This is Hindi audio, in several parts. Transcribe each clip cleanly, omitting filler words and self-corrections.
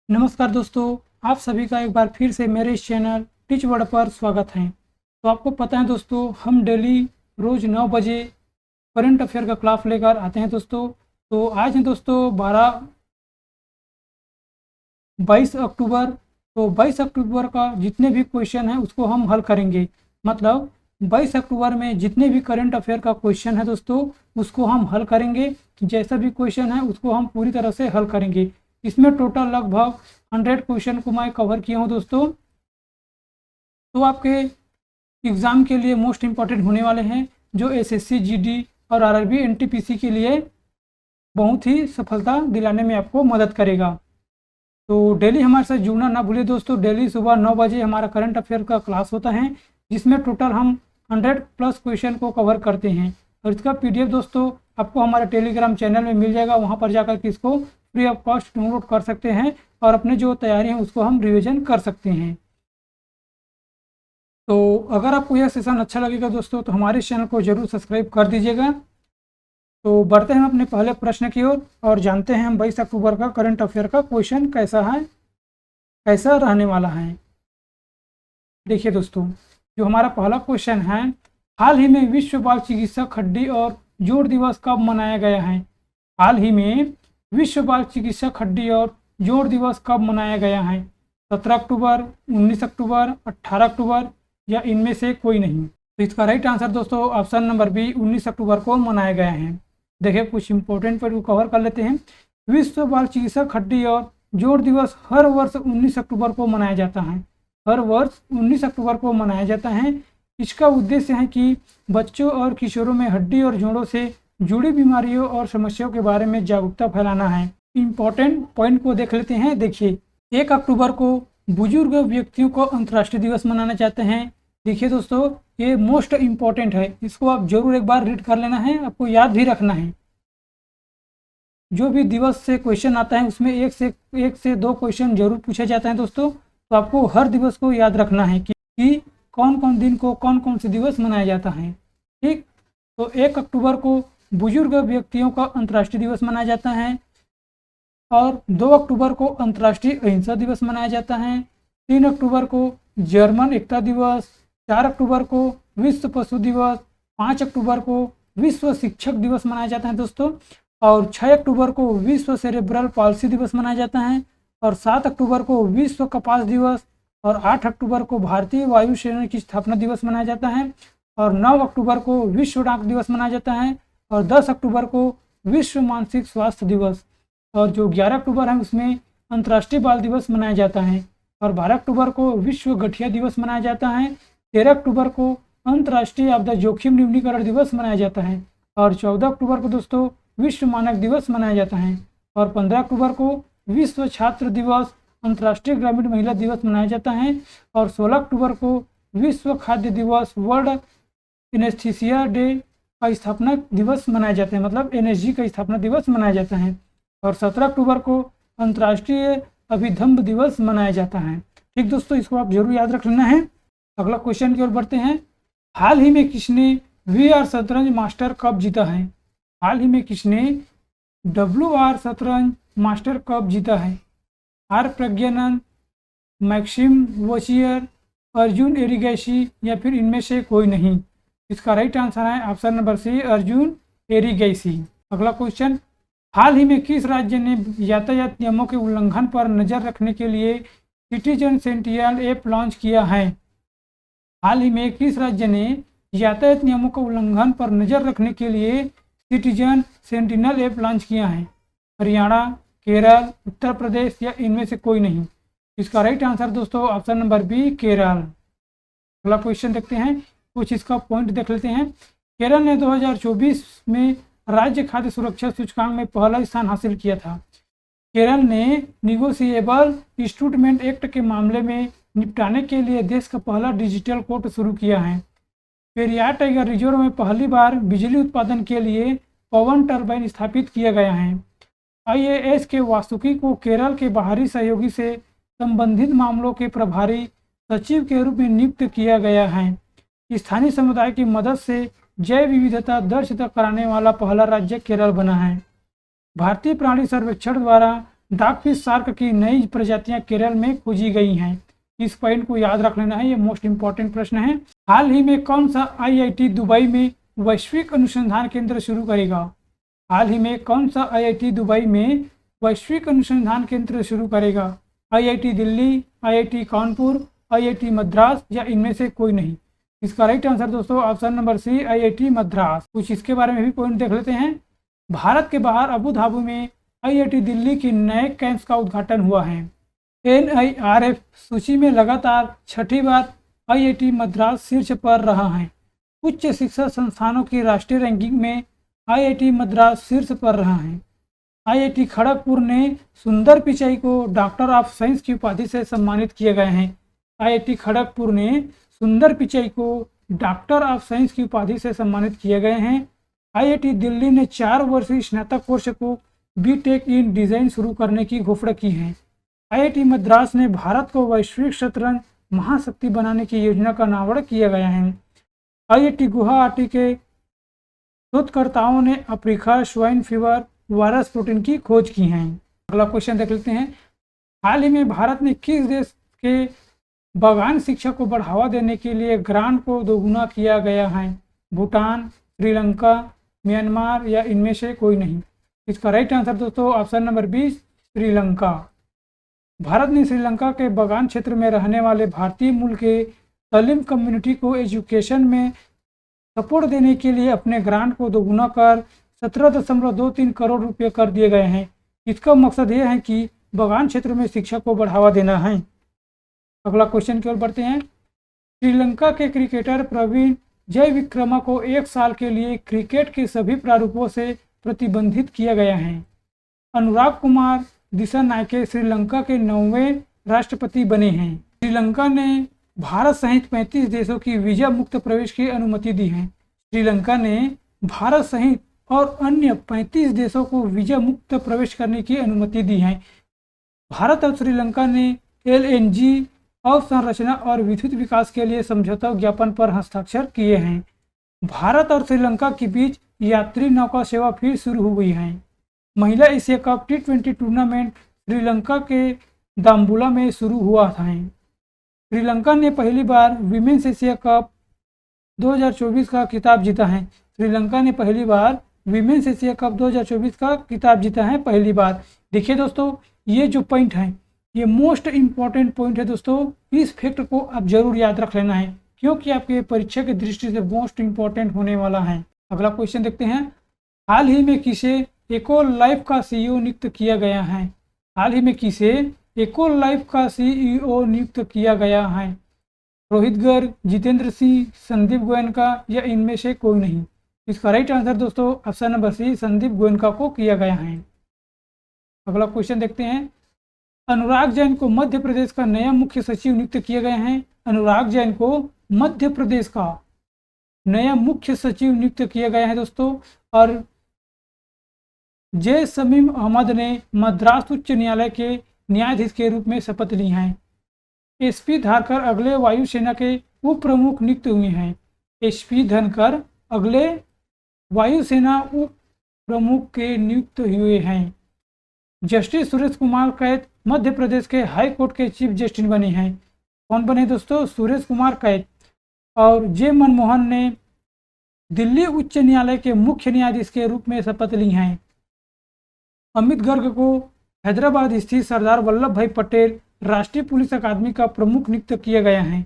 नमस्कार दोस्तों, आप सभी का एक बार फिर से मेरे इस चैनल टीच वर्ड पर स्वागत है। तो आपको पता है दोस्तों, हम डेली रोज़ 9 बजे करंट अफेयर का क्लास लेकर आते हैं दोस्तों। तो आज है दोस्तों 22 अक्टूबर। तो 22 अक्टूबर का जितने भी क्वेश्चन हैं उसको हम हल करेंगे। मतलब 22 अक्टूबर में जितने भी करंट अफेयर का क्वेश्चन है दोस्तों उसको हम हल करेंगे। जैसा भी क्वेश्चन है उसको हम पूरी तरह से हल करेंगे। इसमें टोटल लगभग 100 क्वेश्चन को मैं कवर किया हूँ दोस्तों। तो आपके एग्ज़ाम के लिए मोस्ट इम्पॉर्टेंट होने वाले हैं, जो एसएससी जीडी और आरआरबी एनटीपीसी के लिए बहुत ही सफलता दिलाने में आपको मदद करेगा। तो डेली हमारे साथ जुड़ना ना भूलिए दोस्तों। डेली सुबह 9 बजे हमारा करंट अफेयर का क्लास होता है, जिसमें टोटल हम 100 प्लस क्वेश्चन को कवर करते हैं। और इसका पीडीएफ दोस्तों आपको हमारे टेलीग्राम चैनल में मिल जाएगा। वहाँ पर जाकर के इसको फ्री ऑफ कॉस्ट डाउनलोड कर सकते हैं और अपने जो तैयारी है उसको हम रिविजन कर सकते हैं। तो अगर आपको यह सेशन अच्छा लगेगा दोस्तों तो हमारे चैनल को जरूर सब्सक्राइब कर दीजिएगा। तो बढ़ते हैं अपने पहले प्रश्न की ओर और जानते हैं हम 22 अक्टूबर का करंट अफेयर का क्वेश्चन कैसा है, कैसा रहने वाला है। देखिए दोस्तों, जो हमारा पहला क्वेश्चन है, हाल ही में विश्व बाल चिकित्सक हड्डी और जोड़ दिवस कब मनाया गया है? हाल ही में विश्व बाल चिकित्सक हड्डी और जोड़ दिवस कब मनाया गया है? 17 अक्टूबर, 19 अक्टूबर, 18 अक्टूबर या इनमें से कोई नहीं। तो इसका राइट आंसर दोस्तों ऑप्शन नंबर बी 19 अक्टूबर को मनाया गया है। देखिए कुछ इंपॉर्टेंट पॉइंट को कवर कर लेते हैं। विश्व बाल चिकित्सक हड्डी और जोड़ दिवस हर वर्ष 19 अक्टूबर को मनाया जाता है। हर वर्ष 19 अक्टूबर को मनाया जाता है। इसका उद्देश्य है कि बच्चों और किशोरों में हड्डी और जोड़ों से जुड़ी बीमारियों और समस्याओं के बारे में जागरूकता फैलाना है। इम्पोर्टेंट पॉइंट को देख लेते हैं। देखिए, 1 अक्टूबर को बुजुर्ग व्यक्तियों को अंतर्राष्ट्रीय दिवस मनाना चाहते हैं। देखिए दोस्तों, ये मोस्ट इम्पॉर्टेंट है, इसको आप जरूर एक बार रीड कर लेना है, आपको याद भी रखना है। जो भी दिवस से क्वेश्चन आता है उसमें एक से दो क्वेश्चन जरूर पूछे जाते हैं दोस्तों। तो आपको हर दिवस को याद रखना है कि कौन कौन दिन को कौन कौन से दिवस मनाया जाता है। ठीक, तो 1 अक्टूबर को बुजुर्ग व्यक्तियों का अंतर्राष्ट्रीय दिवस मनाया जाता है और 2 अक्टूबर को अंतर्राष्ट्रीय अहिंसा दिवस मनाया जाता है। 3 अक्टूबर को जर्मन एकता दिवस, 4 अक्टूबर को विश्व पशु दिवस, 5 अक्टूबर को विश्व शिक्षक दिवस मनाया जाता है दोस्तों, और 6 अक्टूबर को विश्व सेरेब्रल पाल्सी दिवस मनाया जाता है, और 7 अक्टूबर को विश्व कपास दिवस, और 8 अक्टूबर को भारतीय वायुसेना की स्थापना दिवस मनाया जाता है, और 9 अक्टूबर को विश्व डाक दिवस मनाया जाता है, और 10 अक्टूबर को विश्व मानसिक स्वास्थ्य दिवस, और जो 11 अक्टूबर है उसमें अंतर्राष्ट्रीय बाल दिवस मनाया जाता है, और 12 अक्टूबर को विश्व गठिया दिवस मनाया जाता है। 13 अक्टूबर को अंतर्राष्ट्रीय आपदा जोखिम न्यूनीकरण दिवस मनाया जाता है, और 14 अक्टूबर को दोस्तों विश्व मानक दिवस मनाया जाता है, और 15 अक्टूबर को विश्व छात्र दिवस, अंतर्राष्ट्रीय ग्रामीण महिला दिवस मनाया जाता है, और 16 अक्टूबर को विश्व खाद्य दिवस, वर्ल्ड एनेस्थीसिया डे का स्थापना दिवस मनाया जाता है, मतलब एनएसजी का स्थापना दिवस मनाया जाता है, और 17 अक्टूबर को अंतर्राष्ट्रीय अभिधम्ब दिवस मनाया जाता है। ठीक दोस्तों, इसको आप जरूर याद रख लेना है। अगला क्वेश्चन की ओर बढ़ते हैं। हाल ही में किसने VR शतरंज मास्टर कप जीता है? हाल ही में किसने WR शतरंज मास्टर कप जीता है? R Praggnanandhaa, Maxime Vachier, Arjun Erigaisi या फिर इनमें से कोई नहीं। इसका राइट आंसर है option number C, Arjun Erigaisi. अगला क्वेश्चन, हाल ही में किस राज्य ने यातायात नियमों के उल्लंघन पर नजर रखने के लिए सिटीजन सेंटिनल ऐप लॉन्च किया है? हाल ही में किस राज्य ने यातायात नियमों के उल्लंघन पर नजर रखने के लिए सिटीजन सेंटिनल ऐप लॉन्च किया है? हरियाणा, केरल, उत्तर प्रदेश या इनमें से कोई नहीं। इसका राइट आंसर दोस्तों ऑप्शन नंबर बी, केरल। अगला क्वेश्चन देखते हैं, कुछ इसका पॉइंट देख लेते हैं। केरल ने 2024 में राज्य खाद्य सुरक्षा सूचकांक में पहला स्थान हासिल किया था। केरल ने निगोशिएबल इंस्ट्रूमेंट एक्ट के मामले में निपटाने के लिए देश का पहला डिजिटल कोर्ट शुरू किया है। पेरियार टाइगर रिजर्व में पहली बार बिजली उत्पादन के लिए पवन टरबाइन स्थापित किया गया है। IAS के वासुकी को केरल के बाहरी सहयोगी से संबंधित मामलों के प्रभारी सचिव के रूप में नियुक्त किया गया है। स्थानीय समुदाय की मदद से जैव विविधता दर्ज कराने वाला पहला राज्य केरल बना है। भारतीय प्राणी सर्वेक्षण द्वारा डॉगफिश शार्क की नई प्रजातियां केरल में खोजी गई हैं। इस पॉइंट को याद रख लेना है, ये मोस्ट इंपॉर्टेंट प्रश्न है। हाल ही में कौन सा IIT दुबई में वैश्विक अनुसंधान केंद्र शुरू करेगा? हाल ही में कौन सा IIT दुबई में वैश्विक अनुसंधान केंद्र शुरू करेगा? IIT Delhi, IIT Kanpur, IIT Madras या इनमें से कोई नहीं? इसका राइट आंसर दोस्तों option number C, IIT Madras. कुछ इसके बारे में भी पॉइंट देख लेते हैं। भारत के बाहर अबू धाबी में IIT दिल्ली के नए कैंपस का उद्घाटन हुआ है। NIRF सूची में लगातार छठी बार IIT मद्रास शीर्ष पर रहा है। उच्च शिक्षा संस्थानों की राष्ट्रीय रैंकिंग में IIT मद्रास शीर्ष पर रहा है। IIT खड़गपुर ने सुंदर पिचाई को डॉक्टर ऑफ साइंस की उपाधि से सम्मानित किए गए हैं। IIT खड़गपुर ने सुंदर पिचाई को डॉक्टर ऑफ साइंस की उपाधि से सम्मानित किए गए हैं। IIT दिल्ली ने 4 वर्षीय स्नातक कोर्स को BTech इन डिज़ाइन शुरू करने की घोषणा की है। IIT मद्रास ने भारत को वैश्विक शतरंज महाशक्ति बनाने की योजना का अनावरण किया गया है। IIT गुवाहाटी के शोधकर्ताओं ने Africa swine fever virus protein की खोज की है। अगला क्वेश्चन देख लेते हैं। हाल ही में भारत ने किस देश के बागान शिक्षा को बढ़ावा देने के लिए ग्रांट को दोगुना किया गया है? भूटान, श्रीलंका, म्यांमार या इनमें से कोई नहीं? इसका राइट आंसर दोस्तों ऑप्शन नंबर 20, श्रीलंका। भारत ने श्रीलंका के बागान क्षेत्र में रहने वाले भारतीय मूल के तलीम कम्युनिटी को एजुकेशन में सपोर्ट देने के लिए अपने ग्रांट को दोगुना कर 17.23 करोड़ रुपये कर दिए गए हैं। इसका मकसद यह है कि बागान क्षेत्र में शिक्षा को बढ़ावा देना है। अगला क्वेश्चन की ओर बढ़ते हैं। श्रीलंका के क्रिकेटर प्रवीण जयविक्रमा को 1 साल के लिए क्रिकेट के सभी प्रारूपों से प्रतिबंधित किया गया है। अनुराग कुमार दिसानायके श्रीलंका के 9वें राष्ट्रपति बने हैं। श्रीलंका ने भारत सहित 35 देशों की वीजा मुक्त प्रवेश की अनुमति दी है। श्रीलंका ने भारत सहित और अन्य 35 देशों को वीजा मुक्त प्रवेश करने की अनुमति दी है। भारत और श्रीलंका ने LNG अवसंरचना और विद्युत विकास के लिए समझौता ज्ञापन पर हस्ताक्षर किए हैं। भारत और श्रीलंका के बीच यात्री नौका सेवा फिर शुरू हुई है। महिला Asia cup T20 tournament Sri Lanka के दाम्बुला में शुरू हुआ था। श्रीलंका ने पहली बार विमेंस एशिया कप 2024 का खिताब जीता है। श्रीलंका ने पहली बार विमेंस एशिया कप 2024 का खिताब जीता है, पहली बार। देखिए दोस्तों, ये जो पॉइंट है ये मोस्ट इंपॉर्टेंट पॉइंट है दोस्तों। इस फैक्ट को आप जरूर याद रख लेना है क्योंकि आपके परीक्षा की दृष्टि से मोस्ट इंपॉर्टेंट होने वाला है। अगला क्वेश्चन देखते हैं। हाल ही में किसे एको लाइफ का CEO नियुक्त किया गया है? हाल ही में किसे एको लाइफ का CEO नियुक्त किया गया है? रोहित गर्ग, जितेंद्र सिंह, संदीप गोयनका या इनमें से कोई नहीं? इसका राइट आंसर दोस्तों option number C, Sandeep Goenka को किया गया है। अगला क्वेश्चन देखते हैं। अनुराग जैन को मध्य प्रदेश का नया मुख्य सचिव नियुक्त किए गए हैं। अनुराग जैन को मध्य प्रदेश का नया मुख्य सचिव नियुक्त किया गया है दोस्तों। और जे शमीम अहमद ने मद्रास उच्च न्यायालय के न्यायाधीश के रूप में शपथ ली हैं। SP धारकर अगले वायुसेना के उप प्रमुख नियुक्त हुए हैं। SP धनकर अगले वायुसेना उप प्रमुख के नियुक्त हुए हैं। जस्टिस सुरेश कुमार कैत मध्य प्रदेश के हाई कोर्ट के चीफ जस्टिस बने हैं। कौन बने दोस्तों? सुरेश कुमार कैत। और जे मनमोहन ने दिल्ली उच्च न्यायालय के मुख्य न्यायाधीश के रूप में शपथ ली हैं। अमित गर्ग को हैदराबाद स्थित सरदार वल्लभ भाई पटेल राष्ट्रीय पुलिस अकादमी का प्रमुख नियुक्त किया गया है।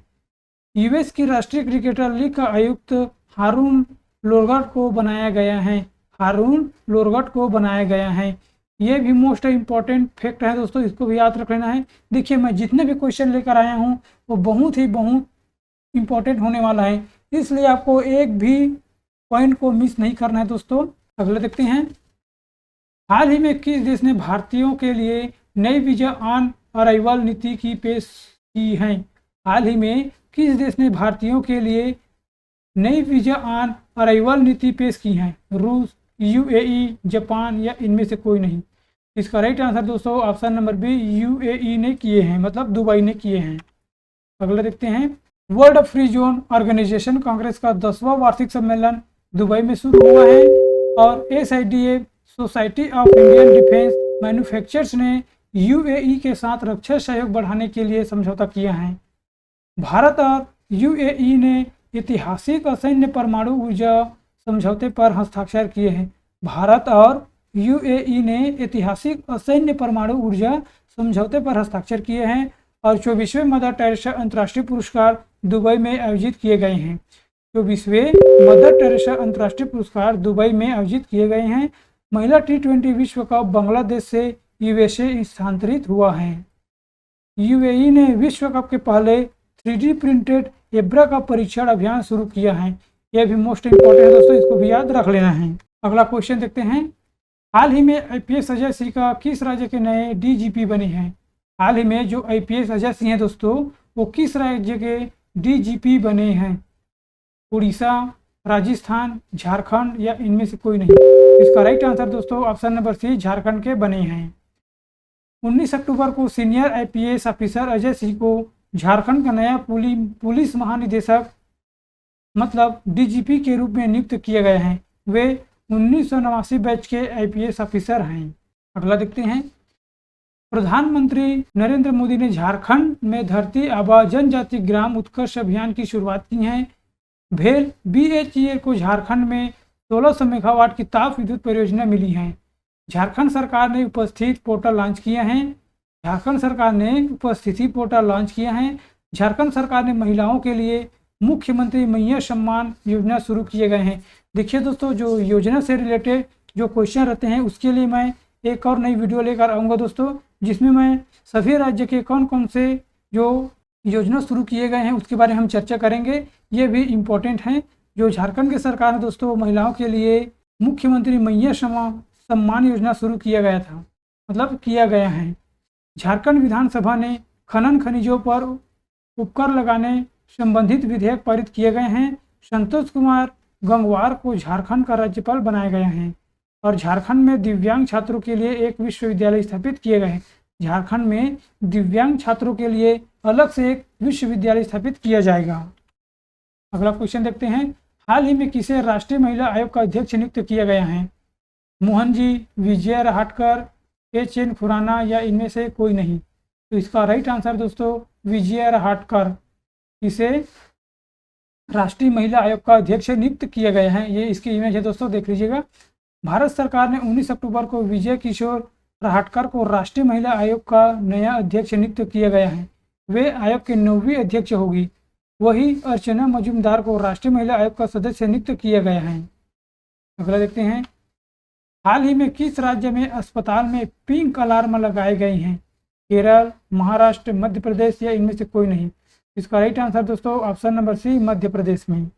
US की राष्ट्रीय क्रिकेटर लीग का आयुक्त हारून लोरगट को बनाया गया है। हारून लोरगट को बनाया गया है। ये भी मोस्ट इंपॉर्टेंट फैक्ट है दोस्तों, इसको भी याद रख लेना है। देखिए, मैं जितने भी क्वेश्चन लेकर आया हूँ वो बहुत इंपॉर्टेंट होने वाला है, इसलिए आपको एक भी पॉइंट को मिस नहीं करना है दोस्तों। अगले देखते हैं। हाल ही में किस देश ने भारतीयों के लिए नई वीजा ऑन अराइवल नीति की पेश की है? हाल ही में किस देश ने भारतीयों के लिए नई वीजा ऑन अराइवल नीति पेश की है? रूस, UAE, जापान या इनमें से कोई नहीं? इसका राइट आंसर दोस्तों ऑप्शन नंबर बी, UAE ने किए हैं, मतलब दुबई ने किए हैं। अगला देखते हैं। World Free Zone Organization Congress का 10वां वार्षिक सम्मेलन दुबई में शुरू हुआ है और SIDA society of Indian defence manufacturers ने यूएई के साथ रक्षा सहयोग बढ़ाने के लिए समझौता किया है। भारत और यूएई ने ऐतिहासिक असैन्य परमाणु ऊर्जा समझौते पर हस्ताक्षर किए हैं। भारत और यूएई ने ऐतिहासिक असैन्य परमाणु ऊर्जा समझौते पर हस्ताक्षर किए हैं और 24वें मदर टेरेसा अंतर्राष्ट्रीय पुरस्कार दुबई में आयोजित किए गए हैं। 24वें मदर टेरेसा अंतर्राष्ट्रीय पुरस्कार दुबई में आयोजित किए गए हैं। महिला T20 विश्व कप बांग्लादेश से यूएसए स्थानांतरित हुआ है। यूएई ने विश्व कप के पहले 3D प्रिंटेड एब्रा का परीक्षण अभियान शुरू किया है। यह भी मोस्ट इंपॉर्टेंट है दोस्तों, इसको भी याद रख लेना है। अगला क्वेश्चन देखते हैं। हाल ही में आईपीएस अजय सिंह का किस राज्य के नए डीजीपी बने हैं? हाल ही में जो आईपीएस अजय सिंह है दोस्तों, वो किस राज्य के डीजीपी बने हैं? उड़ीसा, राजस्थान, झारखंड या इनमें से कोई नहीं। इसका राइट आंसर दोस्तों ऑप्शन नंबर सी, झारखंड के बने हैं। 19 अक्टूबर को senior IPS officer Ajay Singh को झारखंड का नया पुलिस महानिदेशक मतलब डीजीपी के रूप में नियुक्त किए गए हैं। वे 1989 बैच के आईपीएस ऑफिसर हैं। अगला देखते हैं। प्रधानमंत्री नरेंद्र मोदी ने झारखंड में धरती आबा जनजाति ग्राम उत्कर्ष अभियान की शुरुआत की है। भेल BHEL को झारखंड में 1600 मेगावाट की ताप विद्युत परियोजना मिली है। झारखंड सरकार ने उपस्थिति पोर्टल लॉन्च किया है। झारखंड सरकार ने उपस्थिति पोर्टल लॉन्च किया है। झारखंड सरकार ने महिलाओं के लिए मुख्यमंत्री मैया सम्मान योजना शुरू किए गए हैं। देखिए दोस्तों, जो योजना से रिलेटेड जो क्वेश्चन रहते हैं उसके लिए मैं एक और नई वीडियो लेकर आऊँगा दोस्तों, जिसमें मैं सभी राज्य के कौन कौन से जो योजना शुरू किए गए हैं उसके बारे में हम चर्चा करेंगे। ये भी इम्पोर्टेंट हैं। जो झारखंड की सरकार ने दोस्तों महिलाओं के लिए मुख्यमंत्री मैया सम्मान योजना शुरू किया गया था, मतलब किया गया है। झारखंड विधानसभा ने खनन खनिजों पर उपकर लगाने संबंधित विधेयक पारित किए गए हैं। संतोष कुमार गंगवार को झारखंड का राज्यपाल बनाया गया है और झारखंड में दिव्यांग छात्रों के लिए एक विश्वविद्यालय स्थापित किए गए हैं। झारखंड में दिव्यांग छात्रों के लिए अलग से एक विश्वविद्यालय स्थापित किया जाएगा। अगला क्वेश्चन देखते हैं। हाल ही में किसे राष्ट्रीय महिला आयोग का अध्यक्ष नियुक्त किया गया है? मोहन जी, विजय रहाटकर, HN खुराना या इनमें से कोई नहीं। तो इसका राइट आंसर दोस्तों विजय रहाटकर, इसे राष्ट्रीय महिला आयोग का अध्यक्ष नियुक्त किया गया है। ये इसकी इमेज है दोस्तों, देख लीजिएगा। भारत सरकार ने 19 अक्टूबर को विजय किशोर रहाटकर को राष्ट्रीय महिला आयोग का नया अध्यक्ष नियुक्त किया गया है। वे आयोग के 9वीं अध्यक्ष होगी। वही अर्चना मजूमदार को राष्ट्रीय महिला आयोग का सदस्य नियुक्त किया गया है। अगला देखते हैं। हाल ही में किस राज्य में अस्पताल में पिंक अलार्म लगाए गए हैं? केरल, महाराष्ट्र, मध्य प्रदेश या इनमें से कोई नहीं। इसका राइट आंसर दोस्तों ऑप्शन नंबर सी, मध्य प्रदेश में।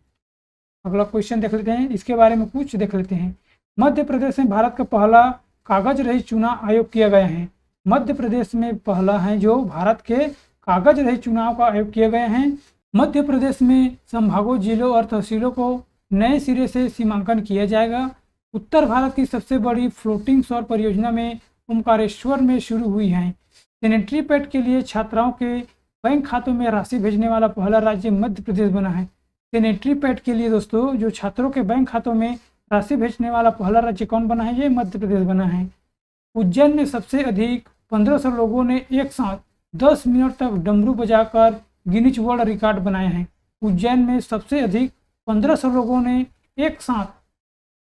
अगला क्वेश्चन देख लेते हैं, इसके बारे में कुछ देख लेते हैं। मध्य प्रदेश में भारत का पहला कागज रहित चुनाव आयोग किया गया है। मध्य प्रदेश में पहला है जो भारत के कागज रहित चुनाव का आयोग किए गए हैं। मध्य प्रदेश में संभागों, जिलों और तहसीलों को नए सिरे से सीमांकन किया जाएगा। उत्तर भारत की सबसे बड़ी फ्लोटिंग सौर परियोजना में ओमकारेश्वर में शुरू हुई है। सैनिटरी पैड के लिए छात्राओं के बैंक खातों में राशि भेजने वाला पहला राज्य मध्य प्रदेश बना है। सैनिटरी पैड के लिए दोस्तों जो छात्रों के बैंक खातों में राशि भेजने वाला पहला राज्य कौन बना है? ये मध्य प्रदेश बना है। उज्जैन में सबसे अधिक 1500 लोगों ने एक साथ 10 मिनट तक डमरू बजाकर गिनीज वर्ल्ड रिकॉर्ड बनाए हैं। उज्जैन में सबसे अधिक 1500 लोगों ने एक साथ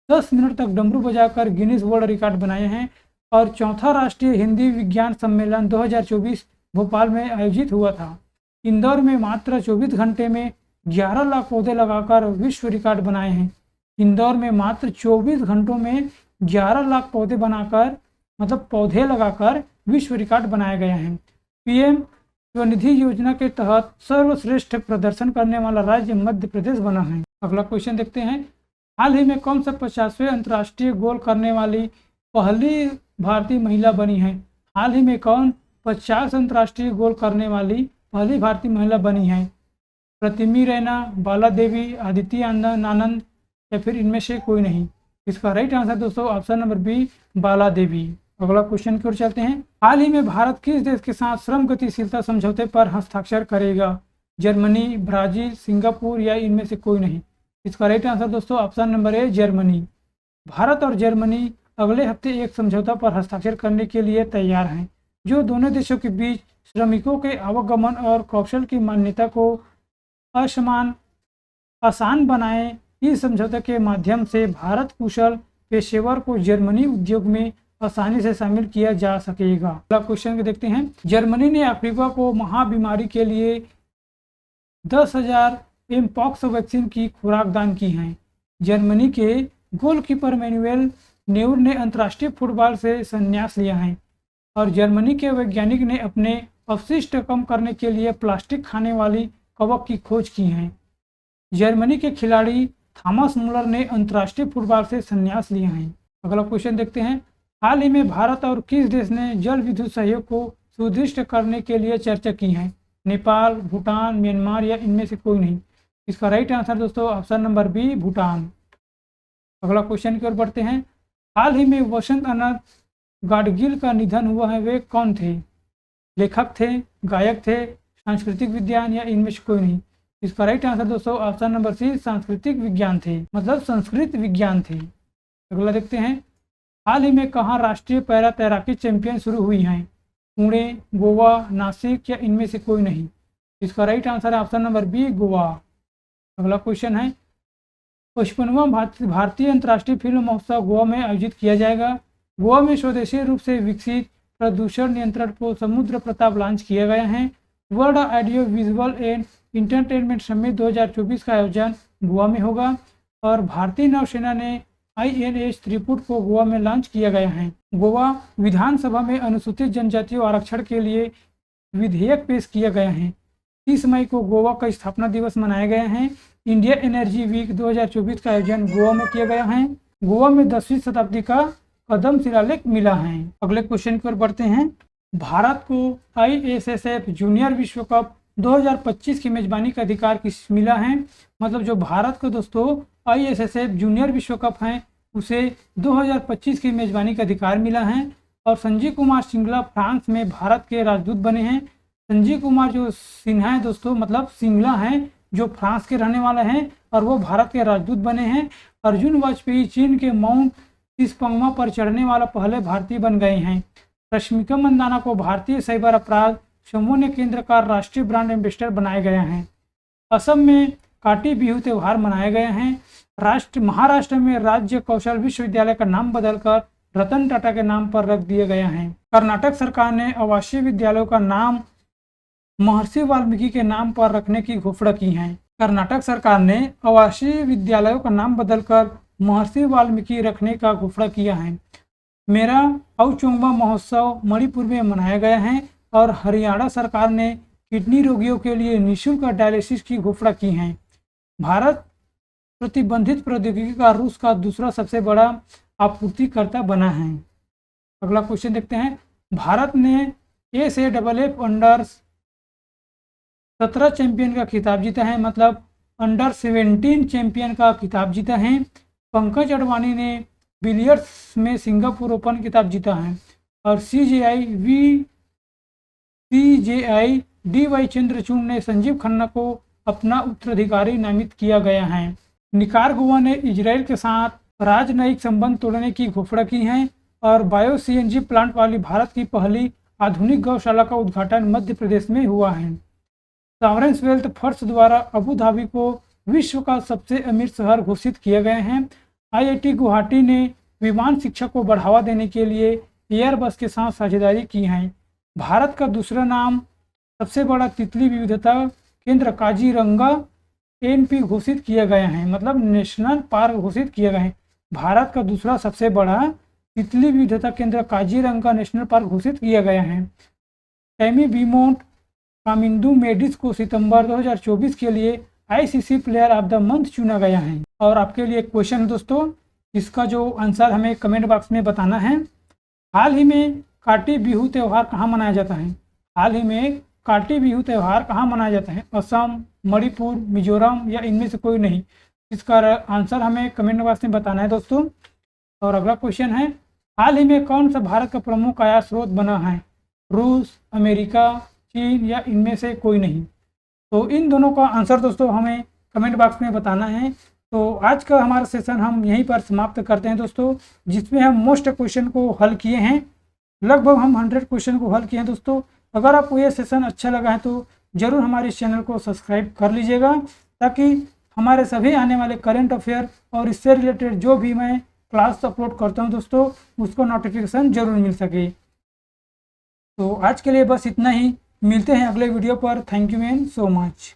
10 मिनट तक डमरू बजाकर गिनीज वर्ल्ड रिकॉर्ड बनाए हैं। और चौथा राष्ट्रीय हिंदी विज्ञान सम्मेलन 2024 भोपाल में आयोजित हुआ था। इंदौर में मात्र 24 घंटे में 11 लाख पौधे लगाकर विश्व रिकॉर्ड बनाए हैं। इंदौर में मात्र 24 घंटों में 11 लाख पौधे बनाकर मतलब पौधे लगाकर विश्व रिकॉर्ड बनाया गया है। PM स्वनिधि योजना के तहत सर्वश्रेष्ठ प्रदर्शन करने वाला राज्य मध्य प्रदेश बना है। अगला क्वेश्चन देखते हैं। हाल ही में कौन सा 50वें अंतर्राष्ट्रीय गोल करने वाली पहली भारतीय महिला बनी है? हाल ही में कौन 50 अंतर्राष्ट्रीय गोल करने वाली पहली भारतीय महिला बनी है? प्रतिमी रैना, बाला देवी, आदिति आनंद या फिर इनमें से कोई नहीं। इसका राइट आंसर दोस्तों ऑप्शन नंबर बी, बाला देवी। अगला क्वेश्चन की ओर चलते हैं। हाल ही में भारत किस देश के साथ श्रम गतिशीलता समझौते पर हस्ताक्षर करेगा? जर्मनी, ब्राजील, सिंगापुर या इनमें से कोई नहीं। इसका राइट आंसर दोस्तों option number A, Germany. Bharat और जर्मनी अगले हफ्ते एक समझौता पर हस्ताक्षर करने के लिए तैयार हैं, जो दोनों देशों के बीच श्रमिकों के आवागमन और कौशल की मान्यता को आसान बनाए। इस समझौते के माध्यम से भारत कुशल पेशेवर को जर्मनी उद्योग में आसानी से शामिल किया जा सकेगा। अगला क्वेश्चन देखते हैं। जर्मनी ने अफ्रीका को महाबीमारी के लिए 10,000 एमपॉक्स वैक्सीन की खुराक दान की है। जर्मनी के गोलकीपर मैनुएल न्यूर ने अंतर्राष्ट्रीय फुटबॉल से संन्यास लिया है और जर्मनी के वैज्ञानिक ने अपने अपशिष्ट कम करने के लिए प्लास्टिक खाने वाली कवक की खोज की है। जर्मनी के खिलाड़ी थॉमस मुलर ने अंतर्राष्ट्रीय फुटबॉल से संन्यास लिया है। अगला क्वेश्चन देखते हैं। हाल ही में भारत और किस देश ने जल विद्युत सहयोग को सुदृढ़ करने के लिए चर्चा की है? नेपाल, भूटान, म्यांमार या इनमें से कोई नहीं। इसका राइट आंसर दोस्तों ऑप्शन नंबर बी, भूटान। अगला क्वेश्चन की ओर बढ़ते हैं। हाल ही में वसंत अनंत गाडगिल का निधन हुआ है, वे कौन थे? लेखक थे, गायक थे, सांस्कृतिक विज्ञान या इनमें से कोई नहीं। इसका राइट आंसर दोस्तों ऑप्शन नंबर सी, सांस्कृतिक विज्ञान थे, मतलब संस्कृत विज्ञान थे। अगला देखते हैं। हाल ही में कहाँ राष्ट्रीय पैरा तैराकी चैंपियन शुरू हुई हैं? पुणे, गोवा, नासिक या इनमें से कोई नहीं। इसका राइट आंसर है ऑप्शन नंबर बी, गोवा। अगला क्वेश्चन है। 55वां भारतीय अंतर्राष्ट्रीय फिल्म महोत्सव गोवा में आयोजित किया जाएगा। गोवा में स्वदेशी रूप से विकसित प्रदूषण नियंत्रण को समुद्र प्रताप लॉन्च किया गया है। World audio visual and entertainment summit 2024 का आयोजन गोवा में होगा और भारतीय नौसेना ने INS त्रिपुट को गोवा में लॉन्च किया गया है। गोवा विधानसभा में अनुसूचित जनजातियों आरक्षण के लिए विधेयक पेश किया गया है। 30 मई को गोवा का स्थापना दिवस मनाया गया है। इंडिया एनर्जी वीक 2024 का आयोजन गोवा में किया गया है। गोवा में 10वीं शताब्दी का कदम शिलालेख मिला है। अगले क्वेश्चन की ओर बढ़ते हैं। भारत को ISSF जूनियर विश्व कप 2025 की मेजबानी का अधिकार किस मिला है? मतलब जो भारत को दोस्तों ISSF जूनियर विश्व कप है उसे 2025 की मेजबानी का अधिकार मिला है और संजीव कुमार सिंगला फ्रांस में भारत के राजदूत बने हैं। संजीव कुमार जो सिन्हा है दोस्तों, मतलब सिंगला हैं, जो फ्रांस के रहने वाले हैं और वो भारत के राजदूत बने हैं। अर्जुन वाजपेयी चीन के माउंट तिस्पंगमा पर चढ़ने वाला पहले भारतीय बन गए हैं। रश्मिका मंदाना को भारतीय साइबर अपराध समन्वय केंद्र का राष्ट्रीय ब्रांड एम्बेसडर बनाया गया है। असम में काटी बिहू त्यौहार मनाया गया है। महाराष्ट्र में राज्य कौशल विश्वविद्यालय का नाम बदलकर रतन टाटा के नाम पर रख दिया गया है। कर्नाटक सरकार ने आवासीय विद्यालयों का नाम महर्षि वाल्मीकि के नाम पर रखने की घोषणा की है। कर्नाटक सरकार ने आवासीय विद्यालयों का नाम बदलकर महर्षि वाल्मीकि रखने का घोषणा किया है। मेरा औचोंगबा महोत्सव मणिपुर में मनाया गया है और हरियाणा सरकार ने किडनी रोगियों के लिए निःशुल्क डायलिसिस की घोषणा की है। भारत प्रतिबंधित प्रौद्योगिकी का रूस का दूसरा सबसे बड़ा आपूर्तिकर्ता बना है। अगला क्वेश्चन देखते हैं। भारत ने AFF अंडर 17 चैंपियन का खिताब जीता है, मतलब अंडर 17 चैंपियन का खिताब जीता है। पंकज अडवाणी ने बिलियर्ड्स में सिंगापुर ओपन खिताब जीता है और CJI DY चंद्रचूड़ ने संजीव खन्ना को अपना उत्तराधिकारी नामित किया गया है। निकारागुआ ने इजराइल के साथ राजनयिक संबंध तोड़ने की घोषणा की है और बायो CNG प्लांट वाली भारत की पहली आधुनिक गौशाला का उद्घाटन मध्य प्रदेश में हुआ है। सॉवरेन वेल्थ फंड्स द्वारा अबू धाबी को विश्व का सबसे अमीर शहर घोषित किया गया है। IIT गुवाहाटी ने विमान शिक्षा को बढ़ावा देने के लिए एयरबस के साथ साझेदारी की है। भारत का दूसरा नाम सबसे बड़ा तितली विविधता केंद्र काजीरंगा NP घोषित किया गया है, मतलब नेशनल पार्क घोषित किया गया है। भारत का दूसरा सबसे बड़ा तितली विविधता केंद्र काजीरंगा नेशनल पार्क घोषित किया गया है। टैमी बीमोंट कामिंदू मेडिस को सितंबर 2024 के लिए ICC player of the month चुना गया है। और आपके लिए एक क्वेश्चन है दोस्तों, इसका जो आंसर हमें कमेंट बॉक्स में बताना है। हाल ही में काटी बिहू त्यौहार कहाँ मनाया जाता है? हाल ही में काटी बिहू त्यौहार कहाँ मनाया जाता है? असम, मणिपुर, मिजोरम या इनमें से कोई नहीं। इसका आंसर हमें कमेंट बॉक्स में बताना है दोस्तों। और अगला क्वेश्चन है, हाल ही में कौन सा भारत का प्रमुख आयात स्रोत बना है? रूस, अमेरिका, चीन या इनमें से कोई नहीं। तो इन दोनों का आंसर दोस्तों हमें कमेंट बॉक्स में बताना है। तो आज का हमारा सेशन हम यहीं पर समाप्त करते हैं दोस्तों, जिसमें हम मोस्ट क्वेश्चन को हल किए हैं। लगभग हम 100 क्वेश्चन को हल किए हैं दोस्तों। अगर आपको ये सेशन अच्छा लगा है तो ज़रूर हमारे इस चैनल को सब्सक्राइब कर लीजिएगा, ताकि हमारे सभी आने वाले करंट अफेयर और इससे रिलेटेड जो भी मैं क्लास अपलोड करता हूँ दोस्तों, उसको नोटिफिकेशन ज़रूर मिल सके। तो आज के लिए बस इतना ही, मिलते हैं अगले वीडियो पर। Thank you man so much.